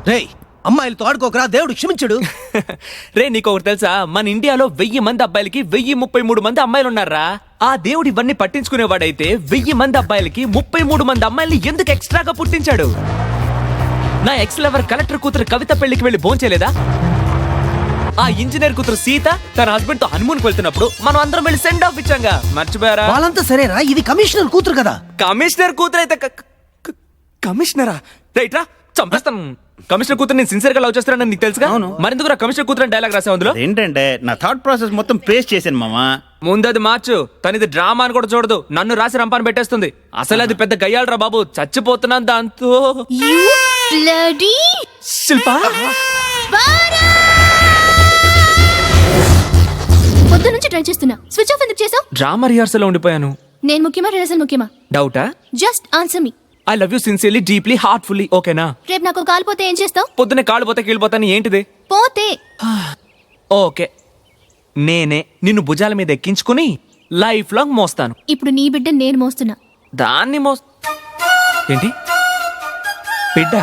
రేయ్, అమ్మాయిలతో ఆడుకోకరా, దేవుడు క్షమించడు. రే నీకొకటి తెలుసా, మన ఇండియాలో 1000 మంది అబ్బాయిలకి 1033 మంది అమ్మాయిలు ఉన్నారా. ఆ దేవుడు ఇవన్నీ పట్టించుకునేవాడైతే 1000 మంది అబ్బాయిలకి 33 మంది అమ్మాయిల్ని ఎందుకు ఎక్స్ట్రాగా పుట్టించాడు? నా ఎక్స్ లవర్ కలెక్టర్ కూతురు కవిత పెళ్లికి వెళ్ళి భోంచేలేదా? ఆ ఇంజనీర్ కూతురు సీత తన హస్బెండ్ తో హనుమూన్ వెళ్తున్నప్పుడు మనం అందరం వెళ్ళి సెండ్ ఆఫ్ ఇచ్చాంగా, మర్చిపోయారా? వాళ్ళంతా సరేరా, ఇది కమిషనర్ కూతురు కదా. కమిషనర్ కూతురు అయితే కమిషనరా? రైట్ రా, చంపేస్తాను. కమిషనర్ కూతురు నేను సిన్సియర్ గా లవ్ చేస్తానని నీకు తెలుసుగా. మరెందుకు కమిషనర్ కూతురు డైలాగ్ రాసావు అందులో? ఏంటంటే నా థాట్ ప్రాసెస్ మొత్తం పేస్ట్ చేశాను మామా. ముందది మార్చు. తనది డ్రామా అని కూడా చూడదు, నన్ను రాసి రంపాన్ని పెట్టేస్తుంది. అసలు అది పెద్ద గయ్యాలరా బాబు, చచ్చిపోతున్నాను దాంతో. శిల్పా, పొద్దు నుంచి ట్రై చేస్తున్నా, స్విచ్ ఆఫ్ ఎందుకు చేసావు? డ్రామా రిహార్సల్ లో ఉండిపోయాను. నేను ముఖ్యమా రిహార్సల్ ముఖ్యమా? డౌటా? Just answer me. I love you sincerely, deeply, heartfully. ఓకేనా? రేపు నాకు కాల్ పోతే ఏం చేస్తావు? పొద్దునే కాళ్ళు పోతే కీళ్ళిపోతాను. ఏంటిది పోతే? ఓకే, నేనే నిన్ను భుజాల మీద ఎక్కించుకుని లైఫ్ లాంగ్ మోస్తాను. ఇప్పుడు నీ బిడ్డ నేను మోస్తున్నా. దాన్ని ఏంటి బిడ్డ?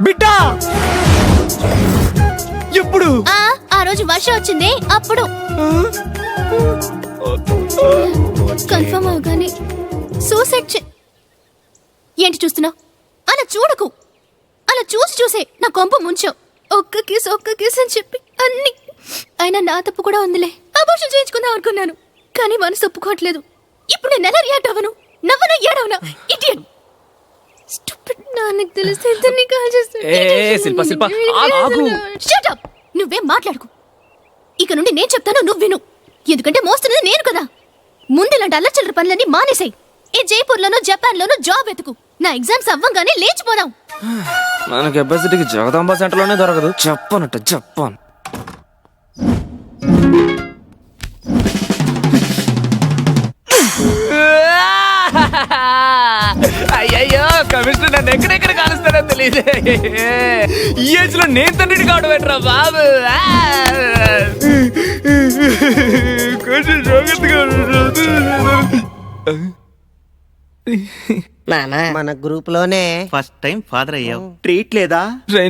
బిడ్డ ఎప్పుడు? ఆ రోజు వర్షం వచ్చింది అప్పుడు. కన్ఫర్మ్ అవగానే సూసైడ్ ఏంటి చూస్తున్నావు? అలా చూడకు. అలా చూసే నా కొంప ముంచావు. ఒక్క కేసు అని చెప్పి అన్ని. అయినా నా తప్పు కూడా ఉందిలే. అబోర్షన్ చేయించుకుందాం అనుకున్నాను, కానీ మనసు ఒప్పుకోవట్లేదు. ఇప్పుడు నేను ఎలా రియాక్ట్ అవ్వను? నవ్వనా ఏడవనా? ఇడియట్. స్టూపిడ్. నాన్నకు తెలిస్తే ఇద్దరిని కాల్ శిల్ప ఆగు. Shut up. నువ్వేం మాట్లాడుకు. ఇక నుండి నేను చెప్తాను, నువ్వు విను. ఎందుకంటే మోస్తున్నది నేను కదా. ముందు ఇలాంటి అల్లచిల్లర పనులన్నీ మానేసాయి. ఈ జైపూర్లోనో జపాన్లోనో జాబ్ వెతుకు. నా ఎగ్జామ్స్ అవ్వంగానే లేచిపోదాం. మన కెపాసిటీకి జగదాంబ సెంటర్లోనే దొరకదు. చెప్పనట్టు చెప్పాను. అయ్యయ్యో, కమిషనర్ నన్ను ఎక్కడెక్కడ కాలుస్తారో తెలియదు. ఈ ఏజ్ లో నేను తండ్రిని కావడం ఏంట్రా బాబు. కొంచెం జాగ్రత్తగా మన గ్రూప్ లోనే ఫస్ట్ టైం ఫాదర్ అయ్యావు. ట్రీట్ లేదా?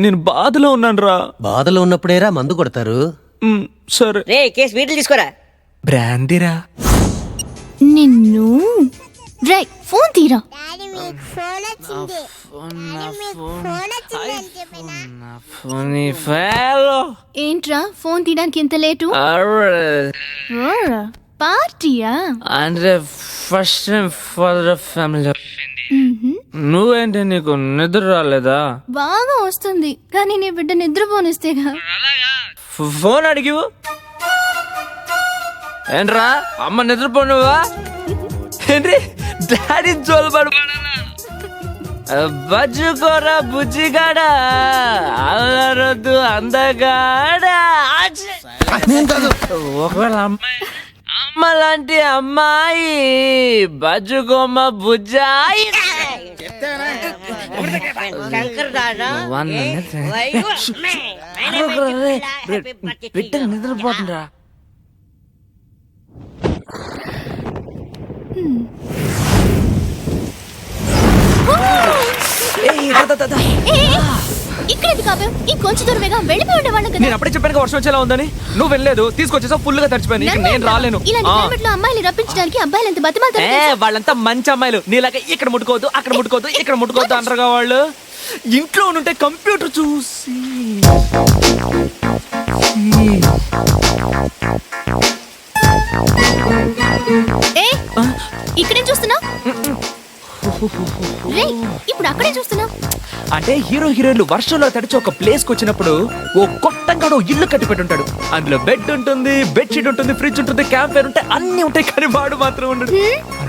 నేను బాధలో ఉన్నాను రా. బాధలో ఉన్నప్పుడేరా మందు కొడతారు. సరే రే కేసు వీటిని తీసుకోరా. బ్రాందీరా. నిన్ను రై ఫోన్ తీరా. ఏంట్రా ఫోన్ తీయడానికి ఇంత లేటు? పార్టీయా? అంటే ఫస్ట్ టైం ఫాదర్ ఫ్యామిలీ. నువ్వేంటి, నీకు నిద్ర రాలేదా? బాగా వస్తుంది, కానీ నీ బిడ్డ నిద్రపోనిస్తేగా. ఫోన్ అడిగివు ఏంట్రా? అమ్మ నిద్రపోనువా ఏంటి? డాడీ జోలుబడు బజ్జుకోరా బుజ్జిగాడా, అల్లరొద్దు అందగాడా. ఒకవేళ అమ్మ లాంటి అమ్మాయి బజ్జుకోమ్మ బుజ్జాయి. బిడ్డ నిద్రపోతుండ్రా. ఇక్కడేది కాపే, ఇంకొంచెం దూరమేగా వెళ్ళిపోయి ఉండేవాళ్ళం కదా. నేను అప్పుడే చెప్పాను వర్షం వచ్చేలా ఉందని. నువ్వు వెళ్ళలేదు, తీసుకొచ్చేసా ఫుల్ గా తడిచిపోయింది. ఇక నేను రాలేను. ఇలాంటి క్లైమేట్ లో అమ్మాయిలు రప్పించడానికి అబ్బాయిలు ఎంత బతిమాలుతారు. వాళ్ళంతా మంచి అమ్మాయిలు. నీలాగా ఇక్కడ ముట్టుకోవద్దు, అక్కడ ముట్టుకోవద్దు, ఇక్కడ ముట్టుకోవద్దు అంటారుగా వాళ్ళు. ఇంట్లో ఉంటే కంప్యూటర్ చూసి ఇక్కడేం చూస్తున్నావు? ఇప్పుడు అక్కడే చూస్తున్నావు. అంటే హీరోయిన్లు వర్షంలో తడిచి ఒక ప్లేస్ కి వచ్చినప్పుడు ఓ కొట్టంగాడు ఇల్లు కట్టి పెట్టుంటాడు. అందులో బెడ్ ఉంటుంది, బెడ్షీట్ ఉంటుంది, ఫ్రిడ్జ్ ఉంటుంది, క్యాంప్ ఫైర్ ఉంటాయి, అన్ని ఉంటాయి. కానీ వాడు మాత్రం ఉండడు.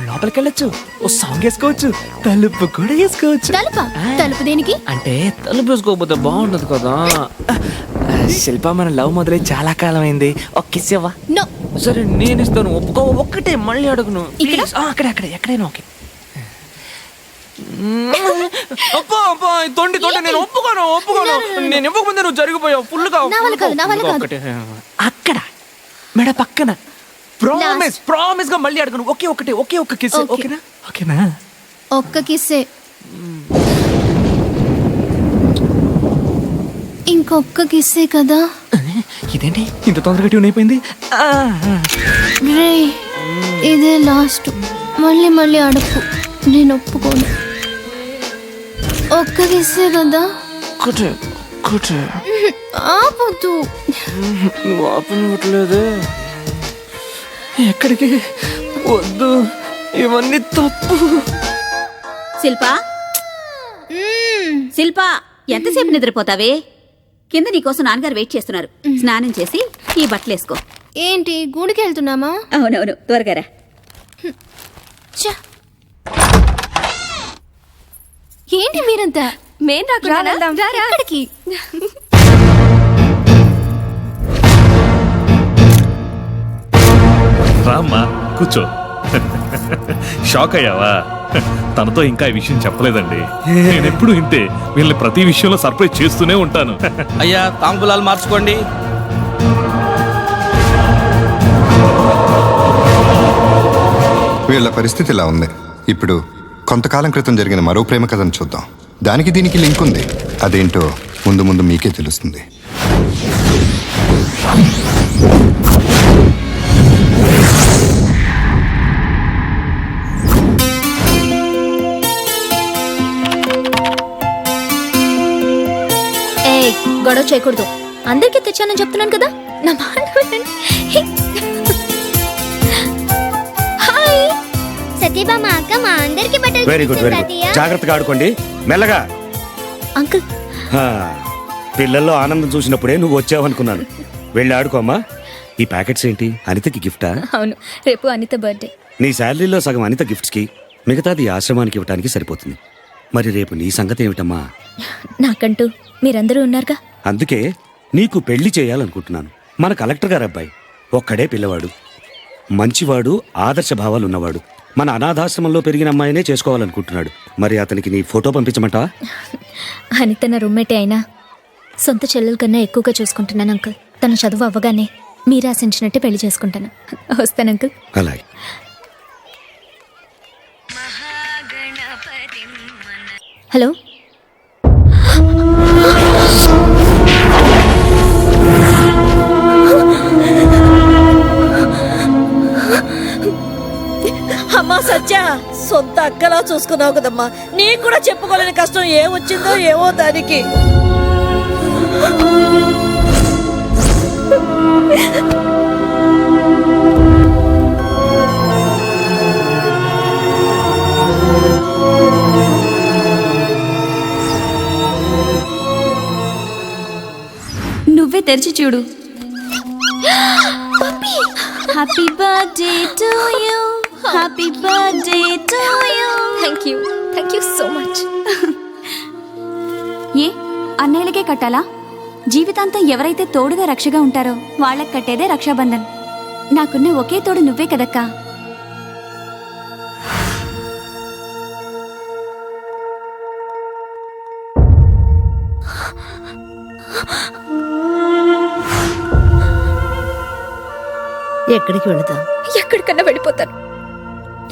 లోపలికి వెళ్ళొచ్చు, ఓ సాంగ్ వేసుకోవచ్చు, తలుపు కూడా వేసుకోవచ్చు. తలుపు దేనికి? అంటే తలుపు వేసుకోకపోతే బాగుండదు కదా. శిల్ప, మన లవ్ మొదలై చాలా కాలం అయింది. ఒక కిస్ ఇవ్వా? సరే నేను ఇస్తాను, ఒప్పుకో. ఒక్కటే మళ్ళీ అడుగును. అక్కడే అక్కడే ఎక్కడైనా ఓకే. తొండి నేను ఒప్పుకోను. నేను ఇవ్వకముందే నువ్వు జరిగిపోయావు ఫుల్గా. అక్కడ మెడ పక్కన ప్రామిస్ గా మళ్ళీ అడగను. ఒకే ఒక్క కిస్. ఓకేనా? ఒక్క కిస్సే. ఇంకొక్క కిస్సే కదా. ఇదేంటి ఇంత తొందరగా ట్యూన్ అయిపోయింది? రే ఇదే లాస్ట్, మళ్ళీ మళ్ళీ అడుపు, నేను ఒప్పుకోను. ఒక్క కిస్సే కదా. ఆపొద్దు. నువ్వు ఆపనివ్వట్లేదే. ఎక్కడికి వద్దు, ఇవన్నీ తప్పు. శిల్పా శిల్పా, ఎంతసేపు నిద్రపోతావే? కింద నీకోసం నాన్నగారు వెయిట్ చేస్తున్నారు. స్నానం చేసి ఈ బట్టలేసుకో. ఏంటి గుడికి వెళ్తున్నామా? అవునవును, త్వరగా రా. ఛ! ఏంటి మీరంతా? మేం రాకి. రామ్మా కూర్చో. షాక్ అయ్యావా? తనతో ఇంకా ఈ విషయం చెప్పలేదండి. నేనెప్పుడు ఇంతే, వీళ్ళని ప్రతి విషయంలో సర్ప్రైజ్ చేస్తూనే ఉంటాను. అయ్యా తాంబూలాలు మార్చుకోండి. వీళ్ళ పరిస్థితి ఇలా ఉంది. ఇప్పుడు కొంతకాలం క్రితం జరిగిన మరో ప్రేమ కథను చూద్దాం. దానికి దీనికి లింక్ ఉంది. అదేంటో ముందు ముందు మీకే తెలుస్తుంది. ఏయ్, గొడవ చేయకూడదు. అందరికీ తెచ్చానని చెప్తున్నాను కదా. నా మాట వినండి. హాయ్ సతీబామ అక్క మా అందరికి బట్టలు వెరీ గుడ్, వెరీ గుడ్. జాగ్రత్తగా ఆడుకోండి, మెల్లగా. అంకుల్. పిల్లల్లో ఆనందం చూసినప్పుడే నువ్వు వచ్చావనుకున్నాను. వెళ్ళి ఆడుకోమ్మా. ఈ ప్యాకెట్స్ ఏంటి? అనితకి గిఫ్టా? అవును, రేపు అనిత బర్త్డే. నీ శాలరీలో సగం అనిత గిఫ్ట్స్ కి, మిగతాది ఆశ్రమానికి ఇవ్వడానికి సరిపోతుంది. మరి రేపు నీ సంగతి ఏమిటమ్మా? నాకంటూ మీరందరూ ఉన్నారుగా. అందుకే నీకు పెళ్లి చేయాలనుకుంటున్నాను. మన కలెక్టర్ గారు అబ్బాయి, ఒక్కడే పిల్లవాడు, మంచివాడు, ఆదర్శ భావాలున్నవాడు. మన అనాథాశ్రమంలో పెరిగిన అమ్మాయినే చేసుకోవాలనుకుంటున్నాడు. మరి అతనికి నీ ఫోటో పంపించమంటావా? అనిత నా రూమ్మేటే అయినా సొంత చెల్లెల కన్నా ఎక్కువగా చూసుకుంటున్నాను అంకుల్. తన చదువు అవ్వగానే మీరు ఆశించినట్టే పెళ్లి చేసుకుంటాను. వస్తాను అంకుల్. అలాగే. హలో. అమ్మా సత్య, సొంత అక్కలా చూసుకున్నావు కదమ్మా. నీకు కూడా చెప్పుకోలేని కష్టం ఏమొచ్చిందో ఏమో దానికి. నువ్వే తెరిచి చూడు. Happy birthday to you, happy birthday to you. Thank you so much. ఏ అన్నయ్యలకే కట్టాలా? జీవితాంతం ఎవరైతే తోడుగా రక్షగా ఉంటారో వాళ్ళకి కట్టేదే రక్షాబంధన్. నాకున్న ఒకే తోడు నువ్వే కదక్కా. ఎక్కడికి వెళదాం? ఎక్కడికన్నా వెళ్ళిపోతాను,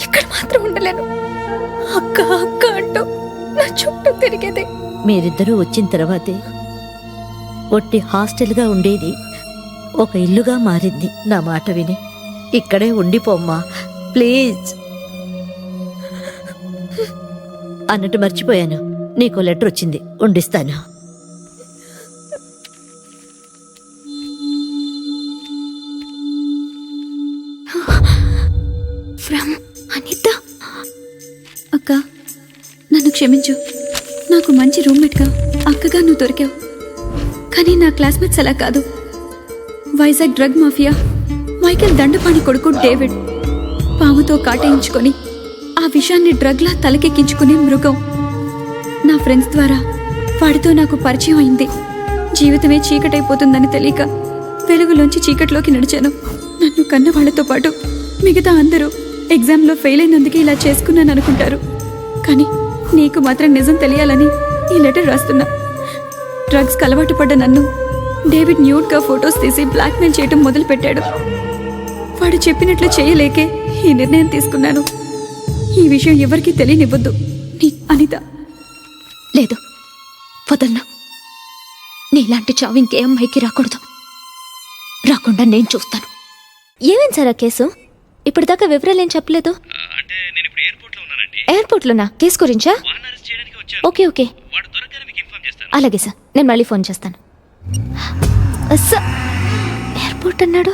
ఇక్కడ మాత్రం ఉండలేను. అక్క అక్క అంటూ నా చుట్టూ తిరిగేదే. మీరిద్దరూ వచ్చిన తర్వాతే ఒట్టి హాస్టల్గా ఉండేది ఒక ఇల్లుగా మారింది. నా మాట విని ఇక్కడే ఉండిపోమ్మా ప్లీజ్. అన్నట్టు మర్చిపోయాను, నీకు లెటర్ వచ్చింది, ఉండిస్తాను. ఫ్రమ్ అనిత. అక్క నన్ను క్షమించు. నాకు మంచి రూమ్మేట్గా అక్కగా నువ్వు దొరికావు. కానీ నా క్లాస్మేట్స్ అలా కాదు. Vizag drug mafia Michael Dandapani కొడుకు డేవిడ్ పాముతో కాటేయించుకొని ఆ విషయాన్ని డ్రగ్లా తలకెక్కించుకునే మృగం. నా ఫ్రెండ్స్ ద్వారా వాడితో నాకు పరిచయం అయింది. జీవితమే చీకటైపోతుందని తెలియక వెలుగులోంచి చీకట్లోకి నడిచాను. నన్ను కన్న వాళ్లతో పాటు మిగతా అందరూ ఎగ్జామ్లో ఫెయిల్ అయినందుకే ఇలా చేసుకున్నాను అనుకుంటారు. కానీ నీకు మాత్రం నిజం తెలియాలని ఈ లెటర్ రాస్తున్నా. డ్రగ్స్కి అలవాటు పడ్డ నన్ను డేవిడ్ న్యూడ్గా ఫొటోస్ తీసి బ్లాక్మెయిల్ చేయడం మొదలుపెట్టాడు. వాడు చెప్పినట్లు చేయలేకే ఈ నిర్ణయం తీసుకున్నాను. ఈ విషయం ఎవరికీ తెలియనివ్వద్దు. నీ అనిత. లేదు, వదలను. నీలాంటి చావు ఇంకే అమ్మాయికి రాకూడదు. రాకుండా నేను చూస్తాను. ఏమైంది సార్ ఆ కేసు? ఇప్పటిదాకా వివరాలు ఏం చెప్పలేదు. ఎయిర్పోర్ట్లోనా? కేసు గురించా? ఓకే ఓకే, అలాగే సార్, నేను మళ్ళీ ఫోన్ చేస్తాను. సార్ ఎయిర్పోర్ట్ అన్నాడు.